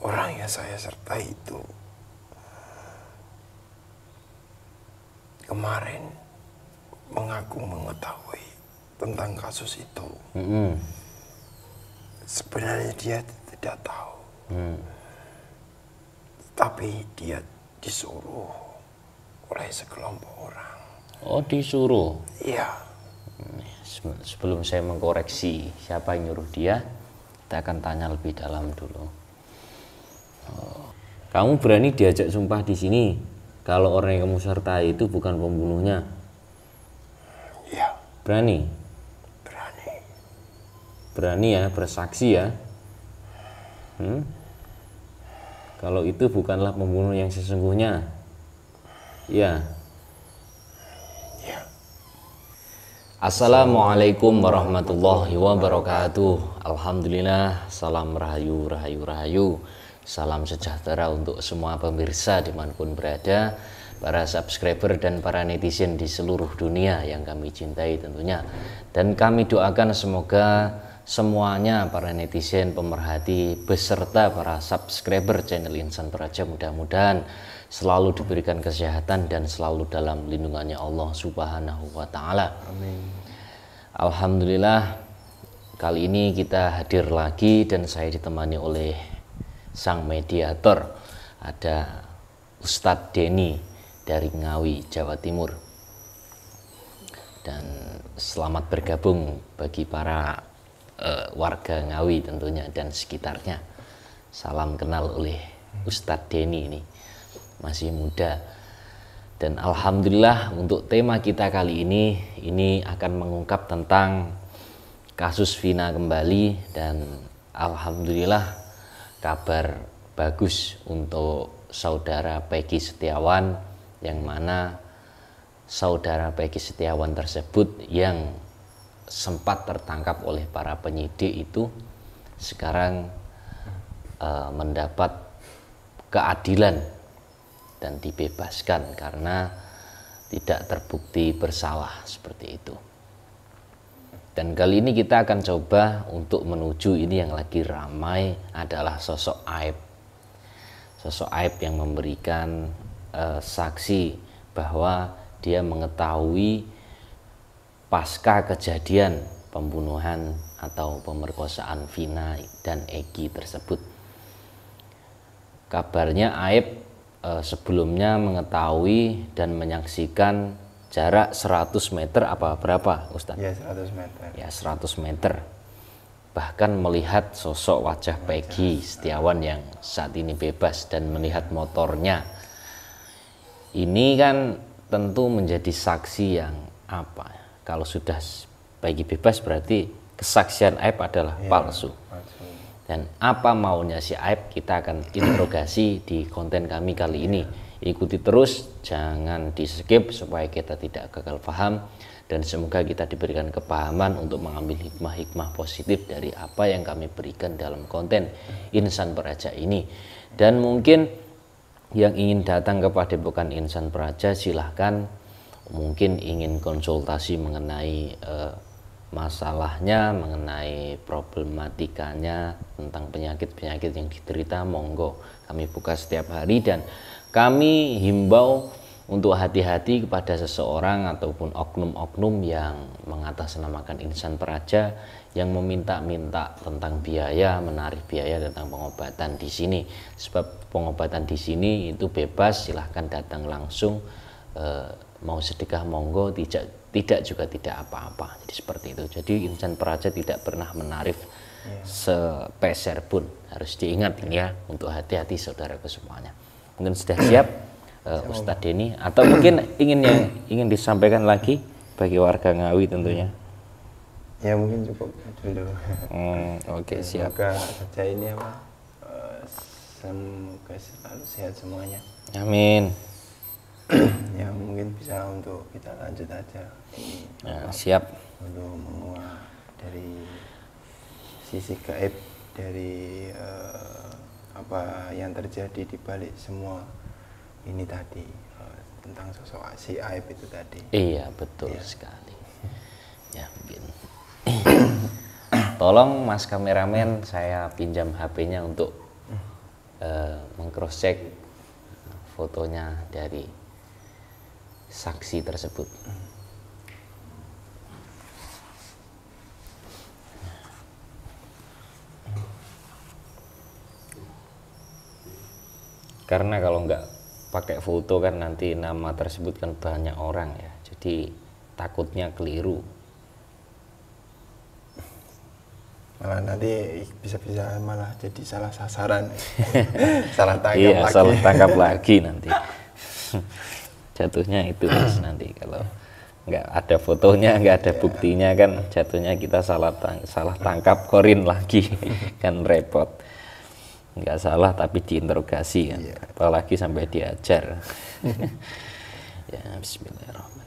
orang yang saya sertai itu kemarin mengaku mengetahui tentang kasus itu. Sebenarnya dia tidak tahu, tapi dia disuruh oleh sekelompok orang. Oh, disuruh? Iya. Sebelum saya mengkoreksi siapa yang nyuruh dia, kita akan tanya lebih dalam dulu. Kamu berani diajak sumpah di sini kalau orang yang kamu sertai itu bukan pembunuhnya? Iya. Berani? Berani. Berani ya, bersaksi ya. Kalau itu bukanlah pembunuh yang sesungguhnya. Iya. Iya. Assalamualaikum warahmatullahi wabarakatuh. Alhamdulillah, salam rahayu, rahayu, rahayu. Salam sejahtera untuk semua pemirsa dimanapun berada, para subscriber dan para netizen di seluruh dunia yang kami cintai tentunya. Dan kami doakan semoga semuanya para netizen, pemerhati, beserta para subscriber channel Insan Praja mudah-mudahan selalu diberikan kesehatan dan selalu dalam lindungannya Allah Subhanahu wa Ta'ala. Amin. Alhamdulillah, kali ini kita hadir lagi dan saya ditemani oleh sang mediator, ada Ustadz Denny dari Ngawi, Jawa Timur. Dan selamat bergabung bagi para warga Ngawi tentunya dan sekitarnya. Salam kenal oleh Ustadz Denny ini, masih muda. Dan alhamdulillah untuk tema kita kali ini akan mengungkap tentang kasus Vina kembali. Dan alhamdulillah kabar bagus untuk saudara Peggy Setiawan, yang mana saudara Peggy Setiawan tersebut yang sempat tertangkap oleh para penyidik itu sekarang mendapat keadilan dan dibebaskan karena tidak terbukti bersalah, seperti itu. Dan kali ini kita akan coba untuk menuju ini yang lagi ramai adalah sosok Aib. Sosok Aib yang memberikan saksi bahwa dia mengetahui pasca kejadian pembunuhan atau pemerkosaan Vina dan Egi tersebut. Kabarnya Aib sebelumnya mengetahui dan menyaksikan jarak 100 meter apa berapa Ustadz? Ya, 100 meter. Ya, 100 meter. Bahkan melihat sosok wajah Peggy Setiawan yang saat ini bebas dan melihat motornya. Ini kan tentu menjadi saksi yang apa? Kalau sudah Peggy bebas berarti kesaksian Aib adalah palsu. Dan apa maunya si Aib kita akan interogasi di konten kami kali ini. Ikuti terus, jangan di skip supaya kita tidak gagal paham, dan semoga kita diberikan kepahaman untuk mengambil hikmah-hikmah positif dari apa yang kami berikan dalam konten Insan Praja ini. Dan mungkin yang ingin datang ke Padepokan Insan Praja silahkan, mungkin ingin konsultasi mengenai masalahnya, mengenai problematikanya tentang penyakit-penyakit yang diderita, monggo kami buka setiap hari. Dan kami himbau untuk hati-hati kepada seseorang ataupun oknum-oknum yang mengatasnamakan Insan Praja, yang meminta-minta tentang biaya, menarik biaya tentang pengobatan di sini. Sebab pengobatan di sini itu bebas, silahkan datang langsung, mau sedekah monggo, tidak juga tidak apa-apa. Jadi seperti itu. Jadi Insan Praja tidak pernah menarik sepeser pun. Harus diingat ini ya, untuk hati-hati saudaraku semuanya. Mungkin sudah siap Ustadz Denny, atau mungkin ingin disampaikan lagi bagi warga Ngawi tentunya. Ya, mungkin cukup dulu. Oke, siap. Semoga saja ini semoga selalu sehat semuanya. Amin. Ya, mungkin bisa untuk kita lanjut aja. Ya, siap. Untuk menguak dari sisi gaib dari apa yang terjadi di balik semua ini tadi, tentang sosok si Aib itu tadi. Iya, betul sekali. Ya, mungkin. Tolong Mas kameramen, saya pinjam HP-nya untuk mengcross check fotonya dari saksi tersebut. Karena kalau nggak pakai foto kan nanti nama tersebut kan banyak orang ya, jadi takutnya keliru. Malah nanti bisa malah jadi salah sasaran. Salah tangkap iya, lagi. salah tangkap lagi nanti. Jatuhnya itu Mas, nanti kalau nggak ada fotonya, nggak ada buktinya kan jatuhnya kita salah tangkap korin lagi. Kan repot. Nggak salah tapi diinterogasi kan, apalagi sampai diajar. Ya, bismillahirrahmanirrahim.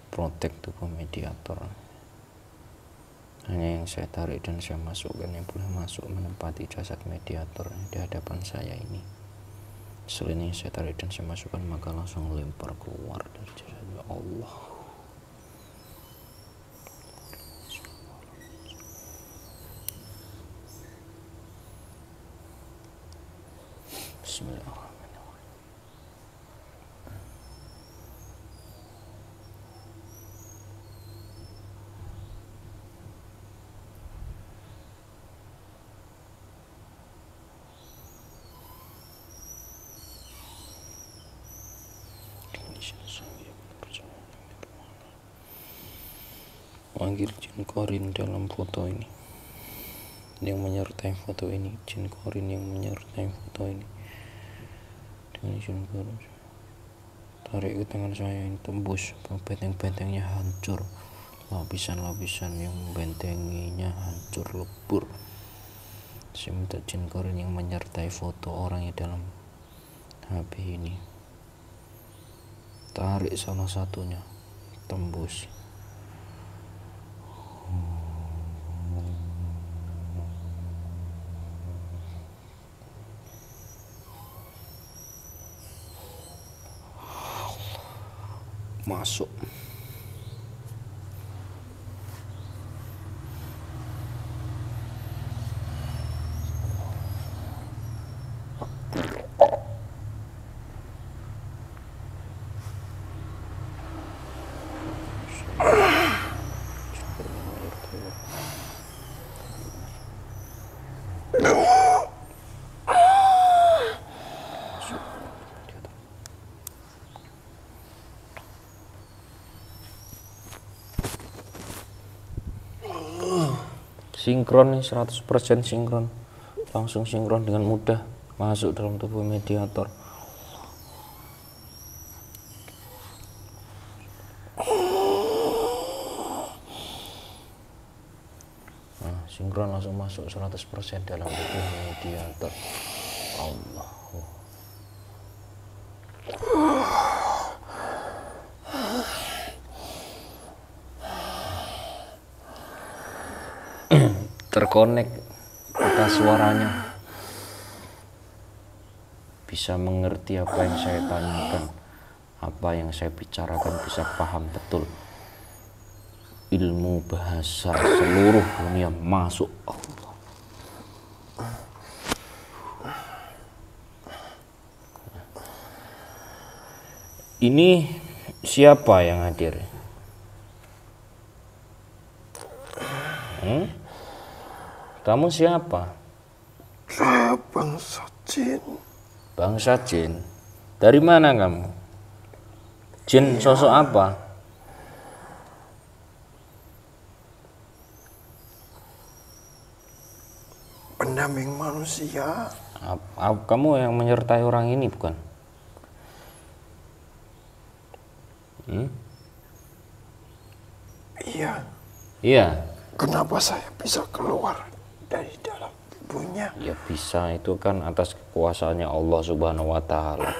Protek tubuh mediator. Hanya yang saya tarik dan saya masukkan yang boleh masuk menempati jasad mediator di hadapan saya ini. Selain ini saya tarik dan saya masukkan, maka langsung lempar keluar dari jasad Allah. Bismillahirrahmanirrahim. Panggil jin korin dalam foto ini, yang menyertai foto ini, jin korin yang menyertai foto ini. Dengan jin korin, tarik ke tangan saya ini, tembus benteng-bentengnya hancur, lapisan-lapisan yang membentenginya hancur lebur. Saya minta jin korin yang menyertai foto orangnya dalam HP ini, tarik salah satunya, tembus. Masuk. Sinkron nih, 100% sinkron, langsung sinkron dengan mudah masuk dalam tubuh mediator. Nah, sinkron langsung masuk 100% dalam tubuh mediator. Allah. Terkonek pita suaranya, bisa mengerti apa yang saya tanyakan, apa yang saya bicarakan, bisa paham betul. Ilmu bahasa seluruh dunia masuk. Allah. Ini siapa yang hadir? Kamu siapa? Saya bangsa jin. Bangsa jin. Dari mana kamu? Jin sosok apa? Pendamping manusia. Kamu yang menyertai orang ini bukan? Iya. Iya. Kenapa saya bisa keluar dari dalam tubuhnya? Ya bisa, itu kan atas kekuasaannya Allah Subhanahu wa Ta'ala.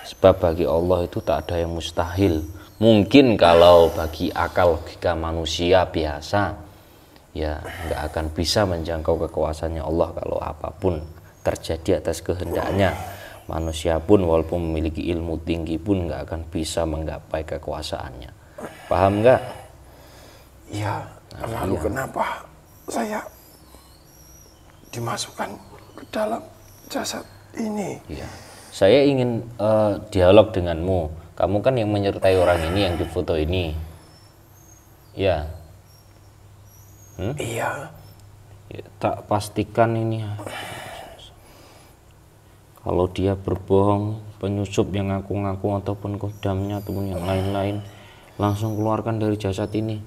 Sebab bagi Allah itu tak ada yang mustahil. Mungkin kalau bagi akal logika manusia biasa, ya nggak akan bisa menjangkau kekuasaannya Allah kalau apapun terjadi atas kehendaknya. Manusia pun walaupun memiliki ilmu tinggi pun nggak akan bisa menggapai kekuasaannya. Paham nggak? Iya. Lalu kenapa saya dimasukkan ke dalam jasad ini? Iya. Saya ingin dialog denganmu. Kamu kan yang menyertai orang ini yang difoto ini. Ya. Iya. Ya, tak pastikan ini. Kalau dia berbohong, penyusup yang ngaku-ngaku ataupun kodamnya ataupun yang lain-lain, langsung keluarkan dari jasad ini.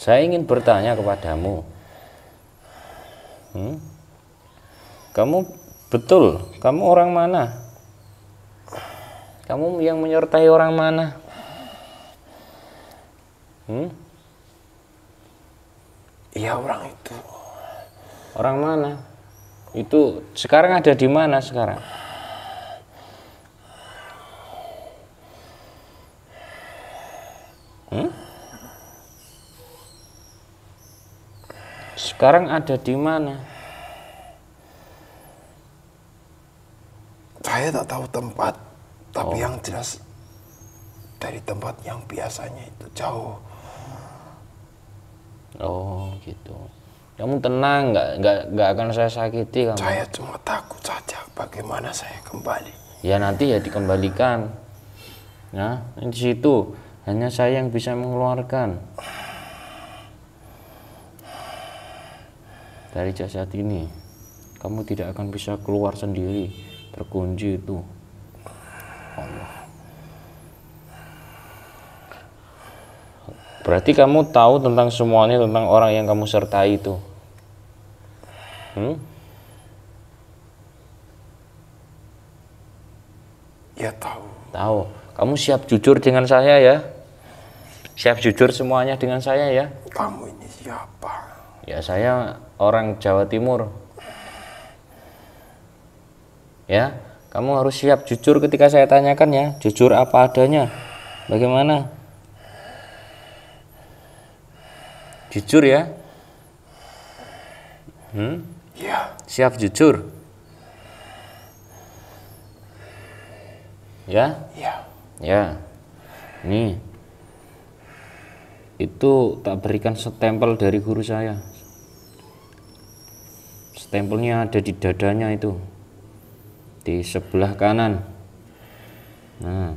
Saya ingin bertanya kepadamu, kamu betul, kamu orang mana? Kamu yang menyertai orang mana? Iya, orang itu. Orang mana? Itu sekarang ada di mana sekarang? Sekarang ada di mana? Saya tak tahu tempat, tapi yang jelas dari tempat yang biasanya itu jauh. Oh gitu. Kamu tenang, nggak akan saya sakiti kamu. Saya cuma takut saja bagaimana saya kembali. Ya nanti ya dikembalikan. Nah di situ hanya saya yang bisa mengeluarkan dari jasad ini. Kamu tidak akan bisa keluar sendiri, terkunci itu. Allah. Berarti kamu tahu tentang semuanya, tentang orang yang kamu sertai itu. Ya tahu. Tahu. Kamu siap jujur dengan saya ya? Siap jujur semuanya dengan saya ya? Kamu ini siapa? Ya saya orang Jawa Timur. Ya, kamu harus siap jujur ketika saya tanyakan ya. Jujur apa adanya. Bagaimana? Jujur ya? Ya. Siap jujur? Ya? Ya. Ya. Nih. Itu tak berikan stempel dari guru saya. Stempelnya ada di dadanya itu. Di sebelah kanan. Nah,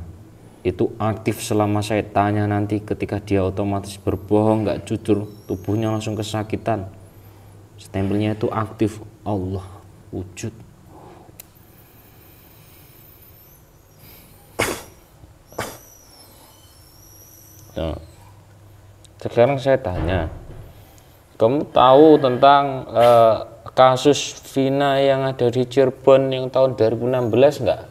itu aktif selama saya tanya nanti. Ketika dia otomatis berbohong, nggak jujur, tubuhnya langsung kesakitan. Stempelnya itu aktif. Allah wujud. Nah, sekarang saya tanya, kamu tahu tentang kasus Vina yang ada di Cirebon yang tahun 2016 nggak?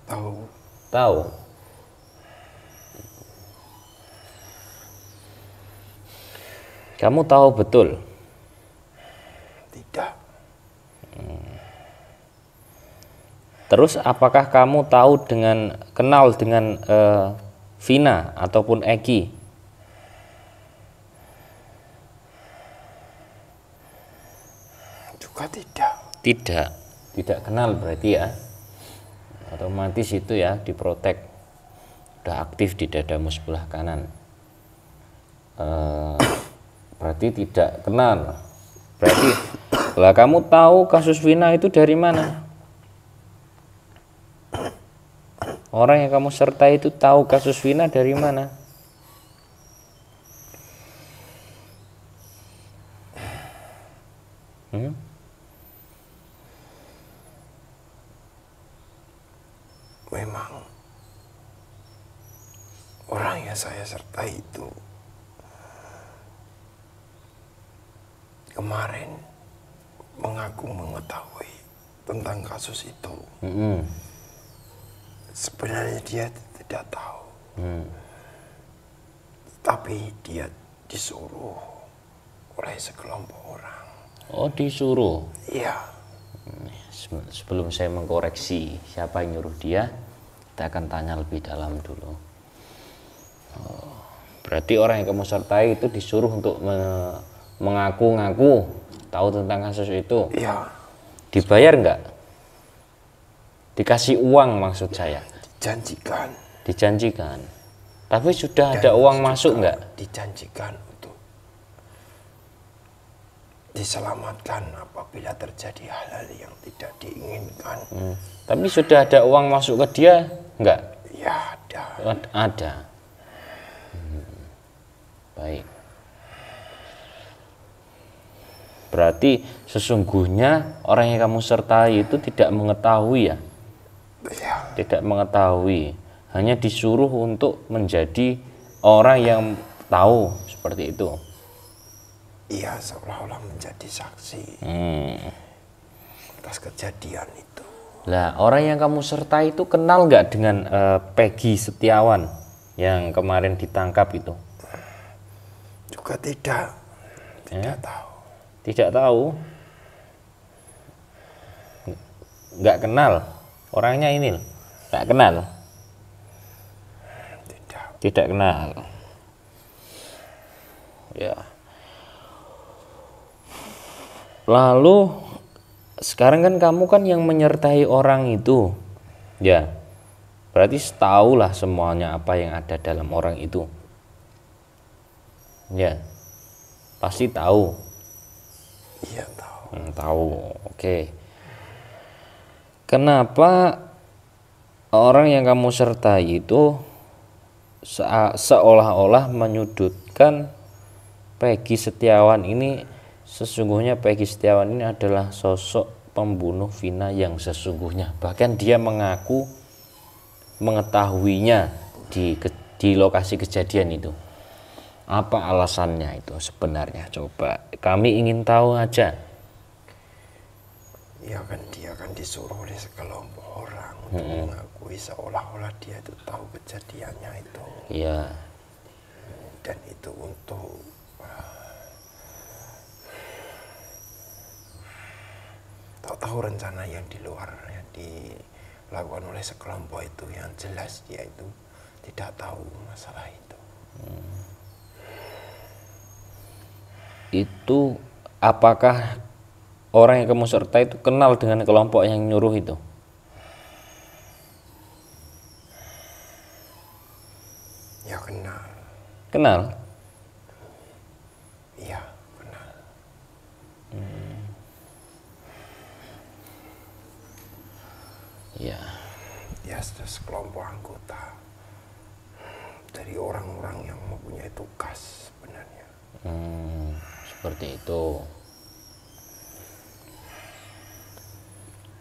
Tahu. Tahu. Kamu tahu betul? Tidak. Terus apakah kamu tahu kenal dengan Vina ataupun Eki? Juga tidak. Tidak kenal berarti ya. Otomatis itu ya diprotek. Udah aktif di dadamu sebelah kanan. Berarti tidak kenal. Berarti lah kamu tahu kasus Vina itu dari mana? Orang yang kamu sertai itu tahu kasus Vina dari mana? Memang orang yang saya sertai itu kemarin mengaku mengetahui tentang kasus itu. Sebenarnya dia tidak tahu, tapi dia disuruh oleh sekelompok orang. Oh, disuruh. Iya. Sebelum saya mengkoreksi siapa yang nyuruh dia, kita akan tanya lebih dalam dulu. Oh, berarti orang yang kamu sertai itu disuruh untuk mengaku-ngaku tahu tentang kasus itu. Iya. Dibayar enggak? Dikasih uang maksud saya. Dijanjikan. Dijanjikan. Tapi sudah ada uang masuk enggak? Dijanjikan untuk diselamatkan apabila terjadi hal-hal yang tidak diinginkan. Tapi sudah ada uang masuk ke dia enggak? Ya, ada. Ada. Baik. Berarti sesungguhnya orang yang kamu sertai itu tidak mengetahui ya? Ya. Tidak mengetahui, hanya disuruh untuk menjadi orang yang tahu seperti itu. Iya, seolah-olah menjadi saksi atas kejadian itu. Lah, orang yang kamu sertai itu kenal nggak dengan Peggy Setiawan yang kemarin ditangkap itu? Juga tidak tahu. Tidak tahu? Nggak kenal? Orangnya ini loh, nggak kenal? Tidak kenal. Ya. Lalu sekarang kan kamu kan yang menyertai orang itu, ya. Berarti tahulah semuanya apa yang ada dalam orang itu. Ya. Pasti tahu. Iya, tahu. Tahu. Oke. Kenapa orang yang kamu sertai itu seolah-olah menyudutkan Peggy Setiawan ini? Sesungguhnya Peggy Setiawan ini adalah sosok pembunuh Vina yang sesungguhnya. Bahkan dia mengaku mengetahuinya di lokasi kejadian itu. Apa alasannya itu sebenarnya? Coba kami ingin tahu aja. Ya kan, dia kan disuruh oleh sekelompok orang untuk mengakui seolah-olah dia itu tahu kejadiannya itu. Iya. Dan itu untuk tahu rencana yang di luar yang dilakukan oleh sekelompok itu, yang jelas dia itu tidak tahu masalah itu. Itu apakah orang yang kamu sertai itu kenal dengan kelompok yang nyuruh itu? Ya, kenal. Kenal? Iya, kenal. Ya. Ya, sekelompok anggota dari orang-orang yang mempunyai tugas sebenarnya. Seperti itu.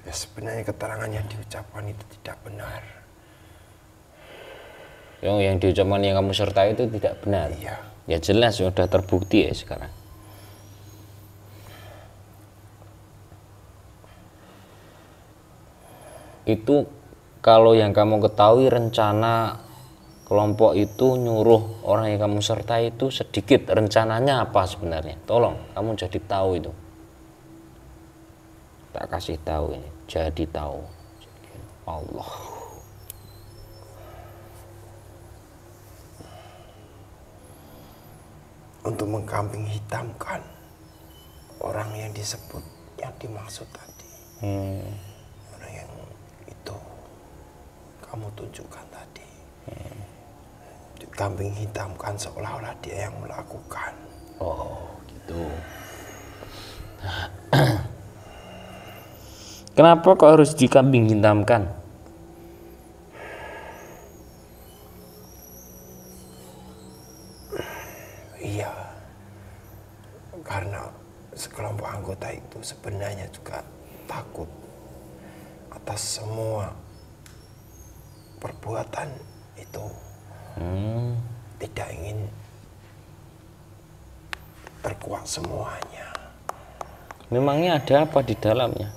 Ya, sebenarnya keterangan yang diucapkan itu tidak benar. Yang diucapkan yang kamu sertai itu tidak benar. Iya. Ya jelas sudah terbukti ya sekarang. Itu kalau yang kamu ketahui rencana kelompok itu nyuruh orang yang kamu sertai itu sedikit, rencananya apa sebenarnya? Tolong kamu jadi tahu itu. Tak kasih tahu ini, jadi tahu. Allah. Untuk mengkambing hitamkan orang yang disebut, yang dimaksud tadi. Orang yang itu kamu tunjukkan tadi. Kambing hitamkan seolah-olah dia yang melakukan. Oh, gitu. Kenapa kok harus dikambing hitamkan? Iya, karena sekelompok anggota itu sebenarnya juga takut atas semua perbuatan itu. Tidak ingin terkuak semuanya. Memangnya ada apa di dalamnya?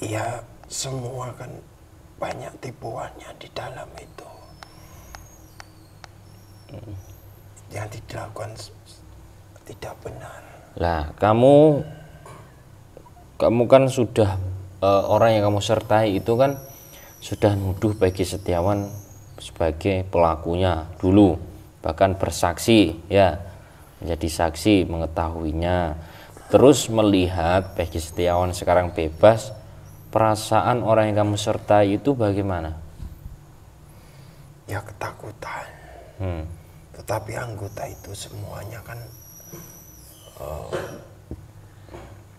Iya, semua kan banyak tipuannya di dalam itu. yang dilakukan tidak benar. Lah, kamu kan sudah orang yang kamu sertai itu kan sudah nuduh Peggy Setiawan sebagai pelakunya dulu, bahkan bersaksi ya, menjadi saksi mengetahuinya. Terus melihat Peggy Setiawan sekarang bebas, perasaan orang yang kamu sertai itu bagaimana? Ya ketakutan. Tetapi anggota itu semuanya kan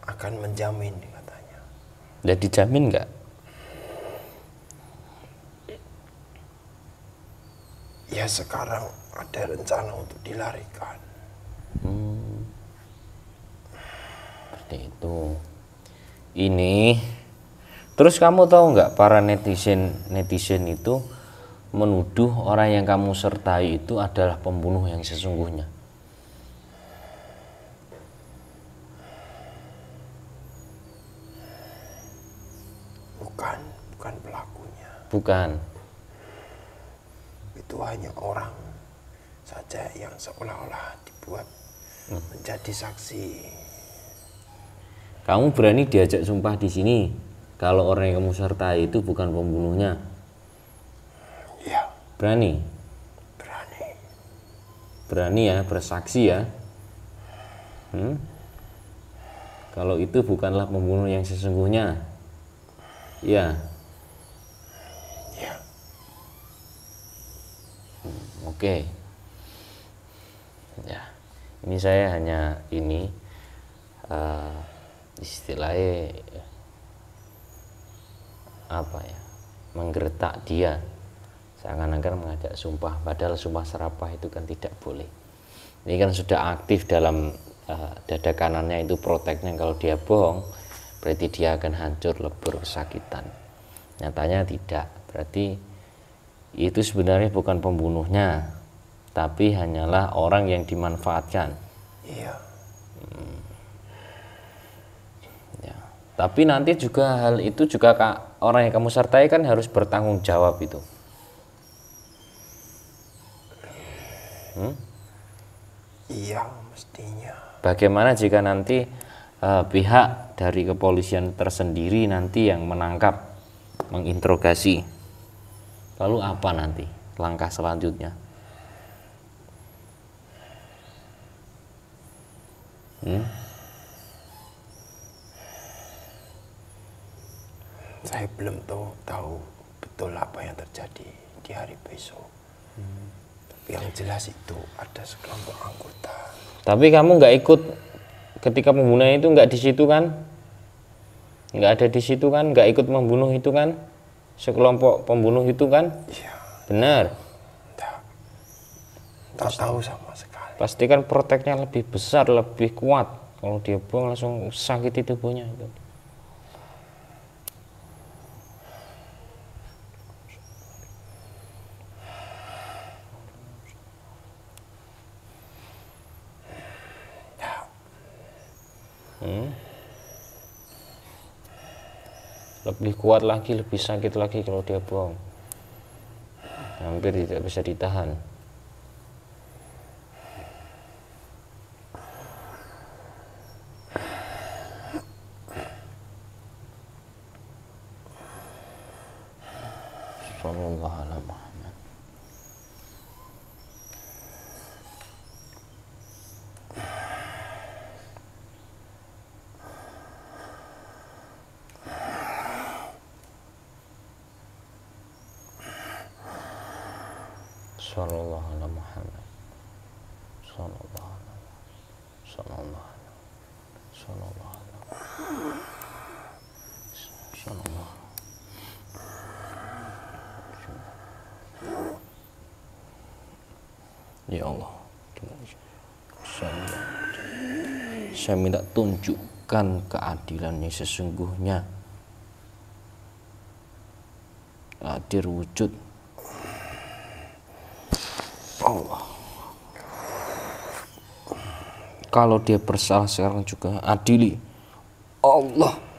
akan menjamin katanya. Udah dijamin nggak? Ya sekarang ada rencana untuk dilarikan. Seperti itu. Ini terus kamu tahu nggak, para netizen itu menuduh orang yang kamu sertai itu adalah pembunuh yang sesungguhnya. Bukan pelakunya. Bukan. Itu hanya orang saja yang seolah-olah dibuat menjadi saksi. Kamu berani diajak sumpah di sini kalau orang yang kamu sertai itu bukan pembunuhnya? Ya. Berani? Berani. Berani ya, bersaksi ya. Kalau itu bukanlah pembunuh yang sesungguhnya. Ya. Ya. Oke. Ya. Ini saya hanya istilahnya apa ya, menggertak dia seakan-akan mengajak sumpah, padahal sumpah serapah itu kan tidak boleh. Ini kan sudah aktif dalam dada kanannya itu proteknya, kalau dia bohong berarti dia akan hancur lebur kesakitan. Nyatanya tidak, berarti itu sebenarnya bukan pembunuhnya, tapi hanyalah orang yang dimanfaatkan. Iya. Ya. Tapi nanti juga hal itu juga orang yang kamu sertai kan harus bertanggung jawab itu. Iya, mestinya. Bagaimana jika nanti pihak dari kepolisian tersendiri nanti yang menangkap, menginterogasi? Lalu apa nanti langkah selanjutnya? Saya belum tahu betul apa yang terjadi di hari besok. Tapi yang jelas itu ada sekelompok anggota. Tapi kamu nggak ikut ketika pembunuhan itu, nggak di situ kan? Nggak ada di situ kan? Nggak ikut membunuh itu kan? Sekelompok pembunuh itu kan? Iya. Benar. Tak tahu sama sekali. Pasti kan proteknya lebih besar, lebih kuat. Kalau dia buang langsung sakiti tubuhnya itu. Lebih kuat lagi, lebih sakit lagi kalau dia buang. Hampir tidak bisa ditahan. Sallallahu alaihi Muhammad. Sallallahu alaihi Muhammad. Sallallahu alaihi. Sallallahu alaihi. Sallallahu alaihi. Sallallahu. Ya Allah, saya minta tunjukkan keadilannya sesungguhnya, hadir wujud Allah. Kalau dia bersalah sekarang juga adili Allah.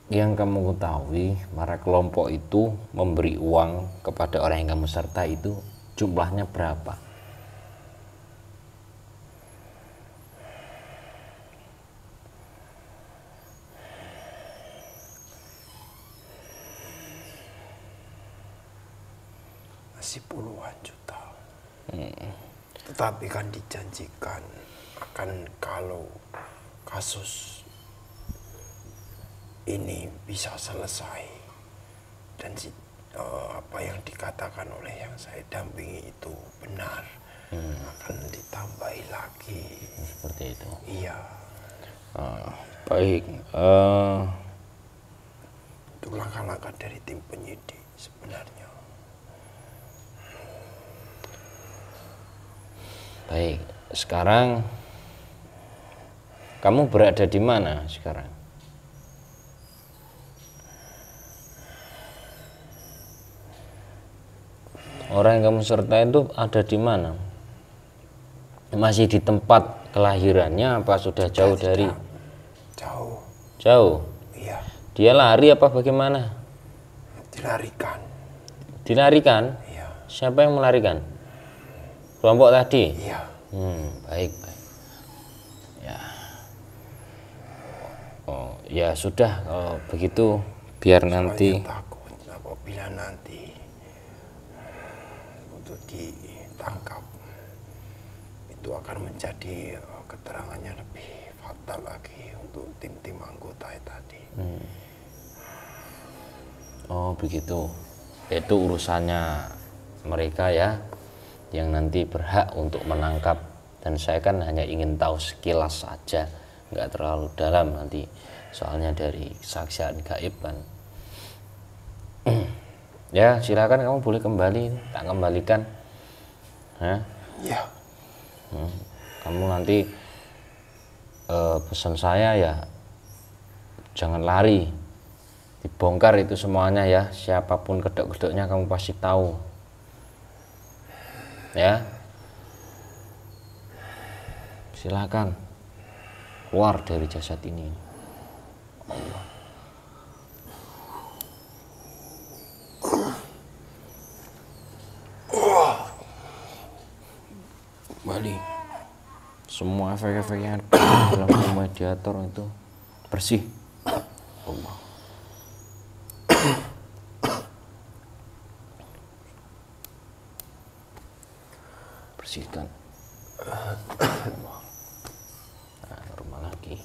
Yang kamu ketahui, para kelompok itu memberi uang kepada orang yang kamu sertai itu jumlahnya berapa? Masih puluhan juta. Tetapi kan dijanjikan akan kalau kasus ini bisa selesai dan apa yang dikatakan oleh yang saya dampingi itu benar, akan ditambahi lagi. Seperti itu. Iya. Baik. Itu langkah-langkah dari tim penyidik sebenarnya. Baik. Sekarang kamu berada di mana sekarang? Orang yang kamu sertai itu ada di mana? Masih di tempat kelahirannya apa sudah jauh dari? Jauh. Jauh? Iya. Dia lari apa bagaimana? Dilarikan. Dilarikan? Iya. Siapa yang melarikan? Kelompok tadi? Iya. Baik, baik. Ya. Oh, ya sudah kalau begitu biar nanti. Soalnya takut apabila nanti untuk ditangkap itu akan menjadi keterangannya lebih fatal lagi untuk tim-tim anggota tadi. Oh begitu, itu urusannya mereka ya, yang nanti berhak untuk menangkap, dan saya kan hanya ingin tahu sekilas saja, nggak terlalu dalam nanti, soalnya dari kesaksian gaib kan. Ya silakan kamu boleh kembali, tak kembalikan. Iya. Kamu nanti pesan saya ya, jangan lari, dibongkar itu semuanya ya, siapapun kedok-kedoknya kamu pasti tahu ya. Silakan keluar dari jasad ini. Allah. Kembali semua efek-efek yang ada dalam mediator itu bersih. Allah. Bersihkan. Nah, normal lagi.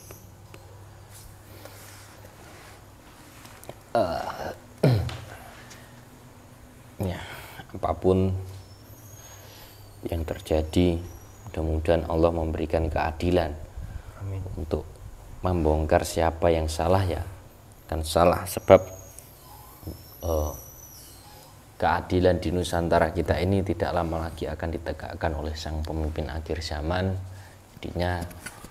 Ya, apapun yang terjadi, mudah-mudahan Allah memberikan keadilan. Amin. Untuk membongkar siapa yang salah ya, kan salah sebab keadilan di Nusantara kita ini tidak lama lagi akan ditegakkan oleh sang pemimpin akhir zaman. Jadinya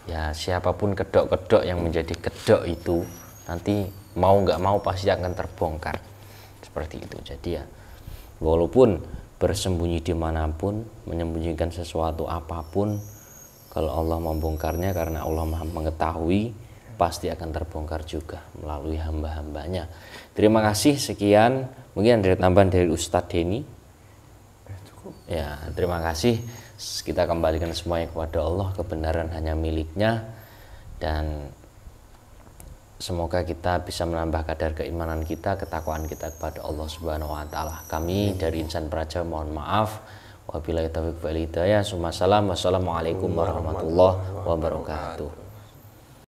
ya siapapun kedok-kedok yang menjadi kedok itu nanti mau nggak mau pasti akan terbongkar seperti itu. Jadi ya walaupun bersembunyi dimanapun, menyembunyikan sesuatu apapun, kalau Allah membongkarnya karena Allah Maha mengetahui, pasti akan terbongkar juga melalui hamba-hambanya. Terima kasih, sekian. Mungkin ada tambahan dari Ustadz Denny. Ya, terima kasih. Kita kembalikan semuanya kepada Allah, kebenaran hanya miliknya, dan semoga kita bisa menambah kadar keimanan kita, ketakwaan kita kepada Allah Subhanahu wa taala. Kami dari Insan Praja mohon maaf. Wabillahi taufiq wal hidayah. Wassalamualaikum warahmatullahi wabarakatuh.